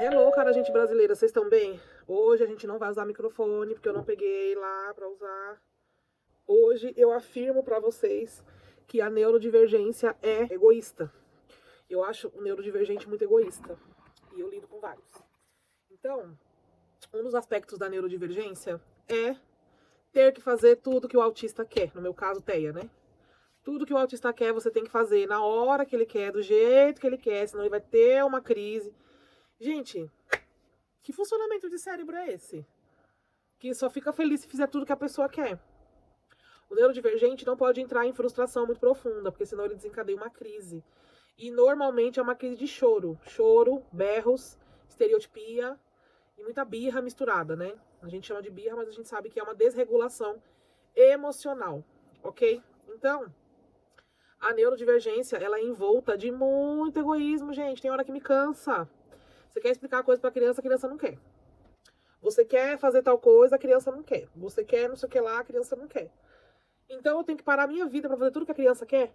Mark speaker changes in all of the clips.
Speaker 1: Hello, cara, gente brasileira, vocês estão bem? Hoje a gente não vai usar microfone, porque eu não peguei lá pra usar. Hoje eu afirmo pra vocês que a neurodivergência é egoísta. Eu acho o neurodivergente muito egoísta. E eu lido com vários. Então, um dos aspectos da neurodivergência é ter que fazer tudo que o autista quer. No meu caso, TEA, né? Tudo que o autista quer, você tem que fazer na hora que ele quer, do jeito que ele quer, senão ele vai ter uma crise. Gente, que funcionamento de cérebro é esse? Que só fica feliz se fizer tudo que a pessoa quer. O neurodivergente não pode entrar em frustração muito profunda, porque senão ele desencadeia uma crise. E normalmente é uma crise de choro. Choro, berros, estereotipia e muita birra misturada, né? A gente chama de birra, mas a gente sabe que é uma desregulação emocional, ok? Então, a neurodivergência, ela é envolta de muito egoísmo, gente. Tem hora que me cansa. Você quer explicar a coisa pra criança, a criança não quer. Você quer fazer tal coisa, a criança não quer. Você quer não sei o que lá, a criança não quer. Então eu tenho que parar a minha vida pra fazer tudo que a criança quer?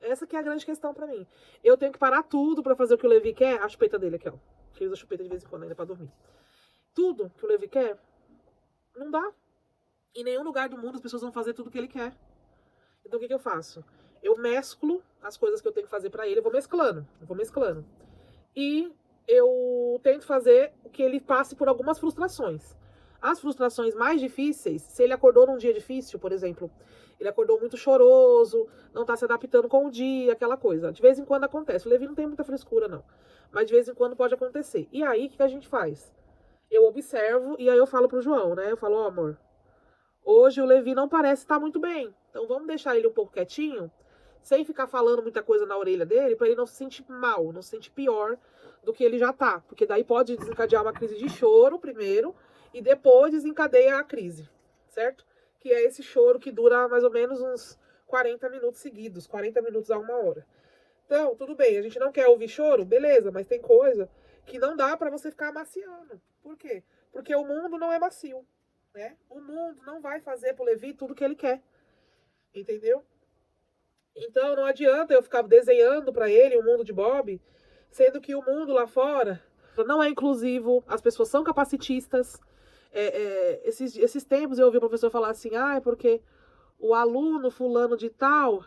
Speaker 1: Essa que é a grande questão pra mim. Eu tenho que parar tudo pra fazer o que o Levi quer? A chupeta dele aqui, ó. Que usa chupeta de vez em quando ainda pra dormir. Tudo que o Levi quer? Não dá. Em nenhum lugar do mundo as pessoas vão fazer tudo o que ele quer. Então o que eu faço? Eu mesclo as coisas que eu tenho que fazer pra ele, eu vou mesclando. E eu tento fazer que ele passe por algumas frustrações. As frustrações mais difíceis, se ele acordou num dia difícil, por exemplo, ele acordou muito choroso, não tá se adaptando com o dia, aquela coisa. De vez em quando acontece. O Levi não tem muita frescura, não. Mas de vez em quando pode acontecer. E aí, o que a gente faz? Eu observo e aí eu falo pro João, né? Eu falo, ó, amor, hoje o Levi não parece estar muito bem. Então vamos deixar ele um pouco quietinho, sem ficar falando muita coisa na orelha dele, pra ele não se sentir mal, não se sentir pior do que ele já tá. Porque daí pode desencadear uma crise de choro primeiro e depois desencadeia a crise, certo? Que é esse choro que dura mais ou menos uns 40 minutos seguidos, 40 minutos a uma hora. Então, tudo bem, a gente não quer ouvir choro, beleza, mas tem coisa que não dá pra você ficar amaciando. Por quê? Porque o mundo não é macio, né? O mundo não vai fazer pro Levi tudo que ele quer, entendeu? Então não adianta eu ficar desenhando pra ele o mundo de Bob, sendo que o mundo lá fora não é inclusivo, as pessoas são capacitistas. Esses tempos eu ouvi o professor falar assim, é porque o aluno fulano de tal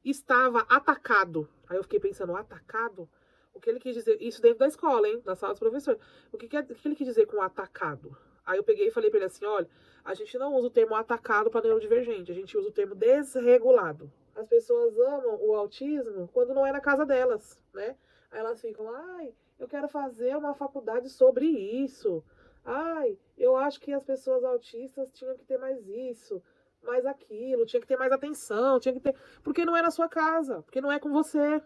Speaker 1: estava atacado. Aí eu fiquei pensando, atacado? O que ele quis dizer? Isso dentro da escola, hein? Na sala dos professores. O que ele quis dizer com atacado? Aí eu peguei e falei pra ele assim, olha, a gente não usa o termo atacado para neurodivergente, a gente usa o termo desregulado. As pessoas amam o autismo quando não é na casa delas, né? Aí elas ficam, ai, eu quero fazer uma faculdade sobre isso. Ai, eu acho que as pessoas autistas tinham que ter mais isso, mais aquilo, tinha que ter mais atenção, tinha que ter. Porque não é na sua casa, porque não é com você.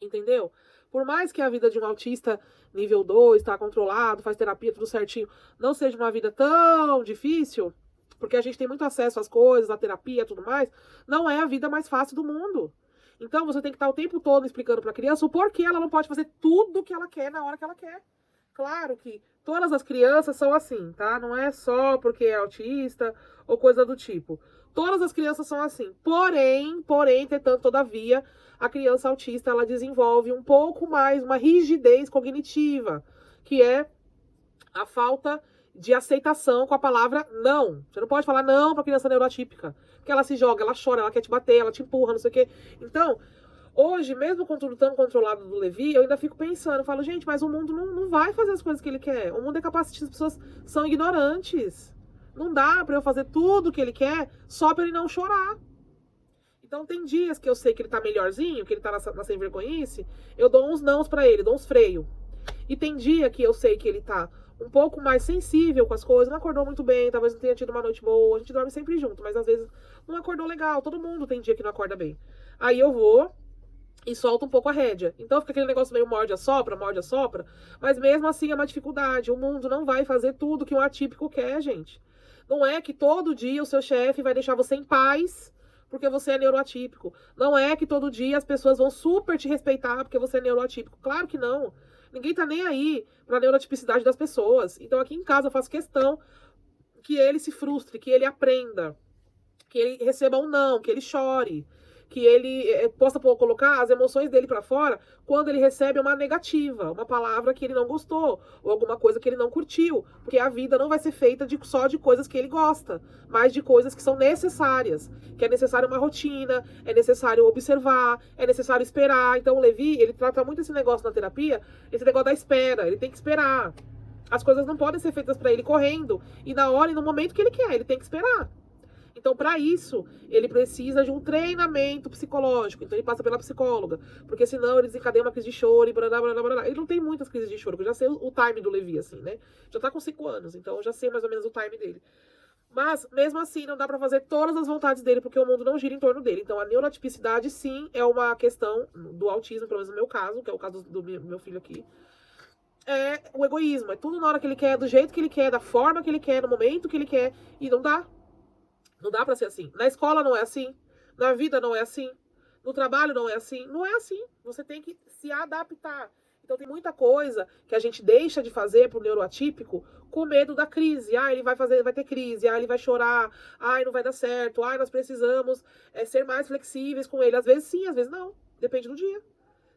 Speaker 1: Entendeu? Por mais que a vida de um autista nível 2 tá controlado, faz terapia, tudo certinho, não seja uma vida tão difícil, porque a gente tem muito acesso às coisas, à terapia e tudo mais, não é a vida mais fácil do mundo. Então você tem que estar o tempo todo explicando para a criança o porquê ela não pode fazer tudo o que ela quer na hora que ela quer. Claro que todas as crianças são assim, tá? Não é só porque é autista ou coisa do tipo. Todas as crianças são assim. Porém, entretanto, todavia, a criança autista ela desenvolve um pouco mais uma rigidez cognitiva, que é a falta de aceitação com a palavra não. Você não pode falar não para criança neuroatípica, porque ela se joga, ela chora, ela quer te bater, ela te empurra, não sei o quê. Então, hoje, mesmo com tudo tão controlado do Levi, eu ainda fico pensando, eu falo, gente, mas o mundo não vai fazer as coisas que ele quer. O mundo é capacitista, as pessoas são ignorantes. Não dá pra eu fazer tudo o que ele quer só pra ele não chorar. Então tem dias que eu sei que ele tá melhorzinho, que ele tá na sem vergonhice, eu dou uns nãos pra ele, dou uns freios. E tem dia que eu sei que ele tá um pouco mais sensível com as coisas, não acordou muito bem, talvez não tenha tido uma noite boa, a gente dorme sempre junto, mas às vezes não acordou legal, todo mundo tem dia que não acorda bem. Aí eu vou e solta um pouco a rédea. Então fica aquele negócio meio morde a sopra, mas mesmo assim é uma dificuldade. O mundo não vai fazer tudo que um atípico quer, gente. Não é que todo dia o seu chefe vai deixar você em paz porque você é neuroatípico. Não é que todo dia as pessoas vão super te respeitar porque você é neuroatípico. Claro que não. Ninguém tá nem aí pra neurotipicidade das pessoas. Então aqui em casa eu faço questão que ele se frustre, que ele aprenda, que ele receba um não, que ele chore, que ele possa colocar as emoções dele pra fora quando ele recebe uma negativa, uma palavra que ele não gostou, ou alguma coisa que ele não curtiu, porque a vida não vai ser feita só de coisas que ele gosta, mas de coisas que são necessárias, que é necessário uma rotina, é necessário observar, é necessário esperar. Então o Levi, ele trata muito esse negócio na terapia, esse negócio da espera, ele tem que esperar. As coisas não podem ser feitas pra ele correndo, e na hora e no momento que ele quer, ele tem que esperar. Então, para isso, ele precisa de um treinamento psicológico. Então, ele passa pela psicóloga. Porque senão ele desencadeia uma crise de choro e blá, blá, blá, blá. Ele não tem muitas crises de choro, porque eu já sei o time do Levi, assim, né? Já tá com 5 anos, então eu já sei mais ou menos o time dele. Mas, mesmo assim, não dá pra fazer todas as vontades dele, porque o mundo não gira em torno dele. Então, a neurotipicidade, sim, é uma questão do autismo, pelo menos no meu caso, que é o caso do meu filho aqui. É o egoísmo. É tudo na hora que ele quer, do jeito que ele quer, da forma que ele quer, no momento que ele quer. E não dá. Não dá pra ser assim. Na escola não é assim. Na vida não é assim. No trabalho não é assim. Não é assim. Você tem que se adaptar. Então tem muita coisa que a gente deixa de fazer pro neuroatípico com medo da crise. Ah, ele vai ter crise. Ah, ele vai chorar. Ah, não vai dar certo. Ah, nós precisamos ser mais flexíveis com ele. Às vezes sim, às vezes não. Depende do dia.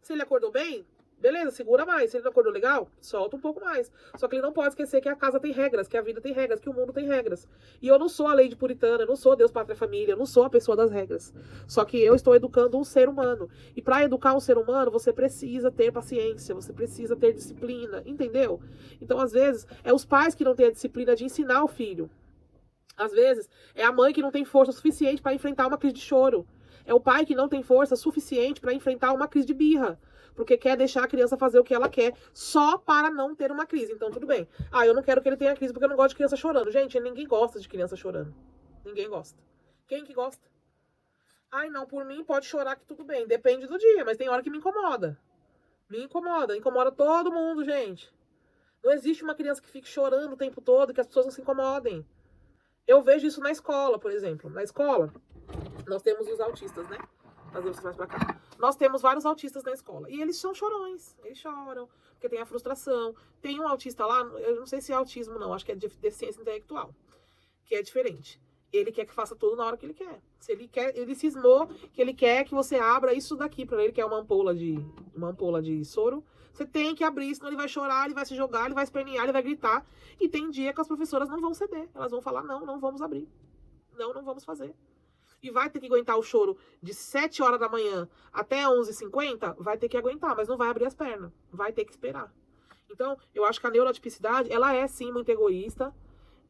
Speaker 1: Se ele acordou bem, beleza, segura mais. Se ele não acordou legal, solta um pouco mais. Só que ele não pode esquecer que a casa tem regras, que a vida tem regras, que o mundo tem regras. E eu não sou a lei de puritana, eu não sou Deus, Pátria, Família, eu não sou a pessoa das regras. Só que eu estou educando um ser humano. E para educar um ser humano, você precisa ter paciência, você precisa ter disciplina, entendeu? Então, às vezes, é os pais que não têm a disciplina de ensinar o filho. Às vezes, é a mãe que não tem força suficiente para enfrentar uma crise de choro. É o pai que não tem força suficiente para enfrentar uma crise de birra. Porque quer deixar a criança fazer o que ela quer só para não ter uma crise. Então, tudo bem. Ah, eu não quero que ele tenha crise porque eu não gosto de criança chorando. Gente, ninguém gosta de criança chorando. Ninguém gosta. Quem que gosta? Ai, não, por mim pode chorar que tudo bem. Depende do dia, mas tem hora que me incomoda. Me incomoda. Incomoda todo mundo, gente. Não existe uma criança que fique chorando o tempo todo, que as pessoas não se incomodem. Eu vejo isso na escola, por exemplo. Na escola, nós temos os autistas, né? Fazer você mais pra cá. Nós temos vários autistas na escola. E eles são chorões. Eles choram. Porque tem a frustração. Tem um autista lá, eu não sei se é autismo, não. Acho que é deficiência intelectual. Que é diferente. Ele quer que faça tudo na hora que ele quer. Se ele quer, ele cismou que ele quer que você abra isso daqui pra ele, que é uma ampola de soro. Você tem que abrir, senão ele vai chorar, ele vai se jogar, ele vai espernear, ele vai gritar. E tem dia que as professoras não vão ceder. Elas vão falar, não, não vamos abrir. Não, não vamos fazer. E vai ter que aguentar o choro de 7 horas da manhã até 11h50, vai ter que aguentar, mas não vai abrir as pernas. Vai ter que esperar. Então, eu acho que a neurotipicidade, ela é sim muito egoísta.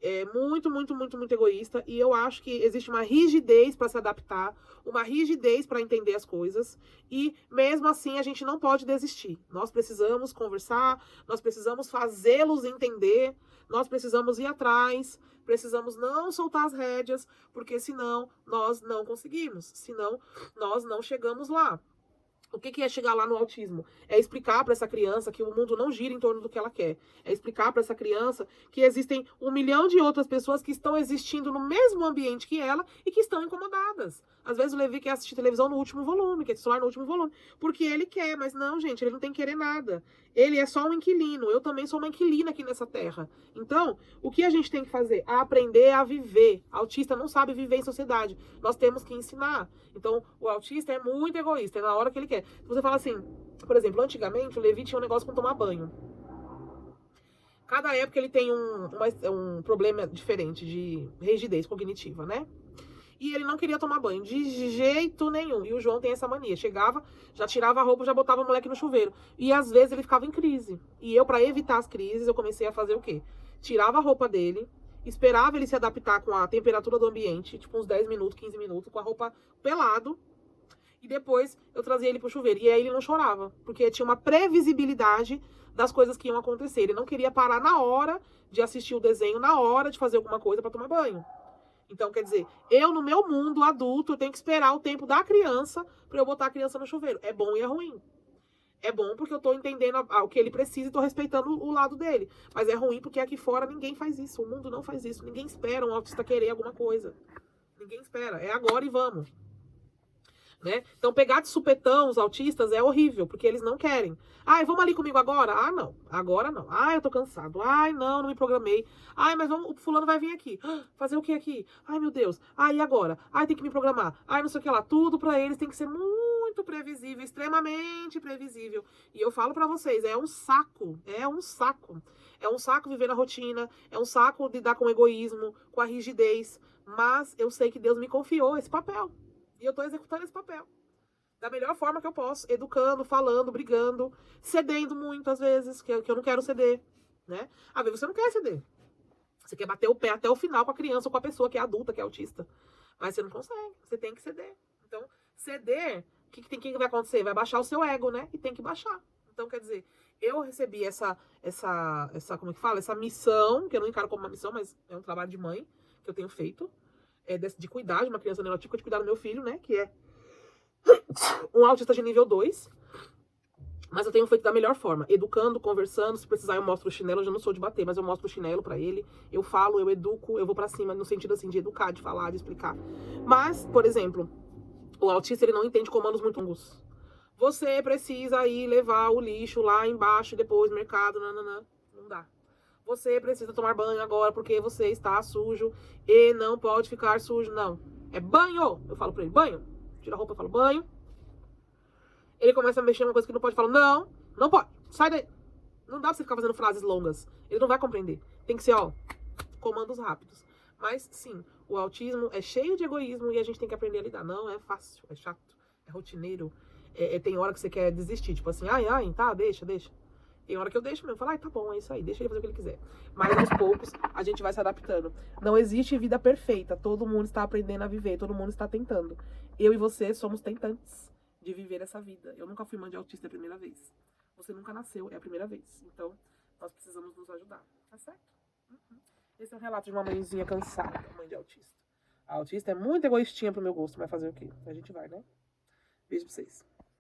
Speaker 1: É muito, muito, muito, muito egoísta. E eu acho que existe uma rigidez para se adaptar, uma rigidez para entender as coisas. E mesmo assim a gente não pode desistir. Nós precisamos conversar, nós precisamos fazê-los entender, nós precisamos ir atrás, precisamos não soltar as rédeas, porque senão nós não conseguimos, senão nós não chegamos lá. O que é chegar lá no autismo? É explicar para essa criança que o mundo não gira em torno do que ela quer. É explicar para essa criança que existem 1 milhão de outras pessoas que estão existindo no mesmo ambiente que ela e que estão incomodadas. Às vezes o Levi quer assistir televisão no último volume, quer celular no último volume, porque ele quer, mas não, gente, ele não tem que querer nada. Ele é só um inquilino, eu também sou uma inquilina aqui nessa terra. Então, o que a gente tem que fazer? Aprender a viver. Autista não sabe viver em sociedade. Nós temos que ensinar. Então, o autista é muito egoísta, é na hora que ele quer. Você fala assim, por exemplo, antigamente o Levi tinha um negócio com tomar banho. Cada época ele tem um problema diferente de rigidez cognitiva, né? E ele não queria tomar banho de jeito nenhum. E o João tem essa mania. Chegava, já tirava a roupa, já botava o moleque no chuveiro. E às vezes ele ficava em crise. E eu, pra evitar as crises, eu comecei a fazer o quê? Tirava a roupa dele, esperava ele se adaptar com a temperatura do ambiente, tipo uns 10 minutos, 15 minutos, com a roupa pelado. E depois eu trazia ele pro chuveiro. E aí ele não chorava, porque tinha uma previsibilidade das coisas que iam acontecer. Ele não queria parar na hora de assistir o desenho, na hora de fazer alguma coisa pra tomar banho. Então, quer dizer, eu no meu mundo adulto, eu tenho que esperar o tempo da criança pra eu botar a criança no chuveiro. É bom e é ruim. É bom porque eu tô entendendo o que ele precisa e tô respeitando o lado dele. Mas é ruim porque aqui fora ninguém faz isso. O mundo não faz isso. Ninguém espera um autista querer alguma coisa. Ninguém espera. É agora e vamos. né? Então, pegar de supetão os autistas é horrível, porque eles não querem. Ai, vamos ali comigo agora? Ah, não. Agora não. Ai, eu tô cansado. Ai, não, não me programei. Ai, mas vamos, o fulano vai vir aqui. Fazer o que aqui? Ai, meu Deus. Ai, e agora? Ai, tem que me programar. Ai, não sei o que lá. Tudo pra eles tem que ser muito previsível, extremamente previsível. E eu falo pra vocês, é um saco. É um saco. É um saco viver na rotina. É um saco lidar com o egoísmo, com a rigidez. Mas eu sei que Deus me confiou esse papel. E eu tô executando esse papel da melhor forma que eu posso, educando, falando, brigando, cedendo muito às vezes, que eu não quero ceder, né? Às vezes você não quer ceder. Você quer bater o pé até o final com a criança ou com a pessoa que é adulta, que é autista. Mas você não consegue, você tem que ceder. Então, ceder, o que vai acontecer? Vai baixar o seu ego, né? E tem que baixar. Então, quer dizer, eu recebi como é que fala? Essa missão, que eu não encaro como uma missão, mas é um trabalho de mãe que eu tenho feito, de cuidar de uma criança neurotípica, de cuidar do meu filho, né? Que é um autista de nível 2. Mas eu tenho feito da melhor forma, educando, conversando, se precisar eu mostro o chinelo, eu já não sou de bater, mas eu mostro o chinelo pra ele, eu falo, eu educo, eu vou pra cima, no sentido assim, de educar, de falar, de explicar. Mas, por exemplo, o autista, ele não entende comandos muito longos. Você precisa ir levar o lixo lá embaixo, depois mercado, nananã. Não dá. Você precisa tomar banho agora porque você está sujo e não pode ficar sujo, não. É banho! Eu falo pra ele, banho. Tira a roupa, eu falo, banho. Ele começa a mexer uma coisa que não pode, falar, não, não pode, sai daí. Não dá pra você ficar fazendo frases longas. Ele não vai compreender. Tem que ser, ó, comandos rápidos. Mas, sim, o autismo é cheio de egoísmo e a gente tem que aprender a lidar. Não é fácil, é chato, é rotineiro. Tem hora que você quer desistir, tipo assim, ai, tá, deixa. Tem hora que eu deixo mesmo, falo, ai, tá bom, é isso aí, deixa ele fazer o que ele quiser. Mas aos poucos a gente vai se adaptando. Não existe vida perfeita, todo mundo está aprendendo a viver, todo mundo está tentando. Eu e você somos tentantes de viver essa vida. Eu nunca fui mãe de autista a primeira vez. Você nunca nasceu, é a primeira vez. Então, nós precisamos nos ajudar, tá certo? Esse é um relato de uma mãezinha cansada, mãe de autista. A autista é muito egoístinha pro meu gosto, mas fazer o quê? A gente vai, né? Beijo pra vocês.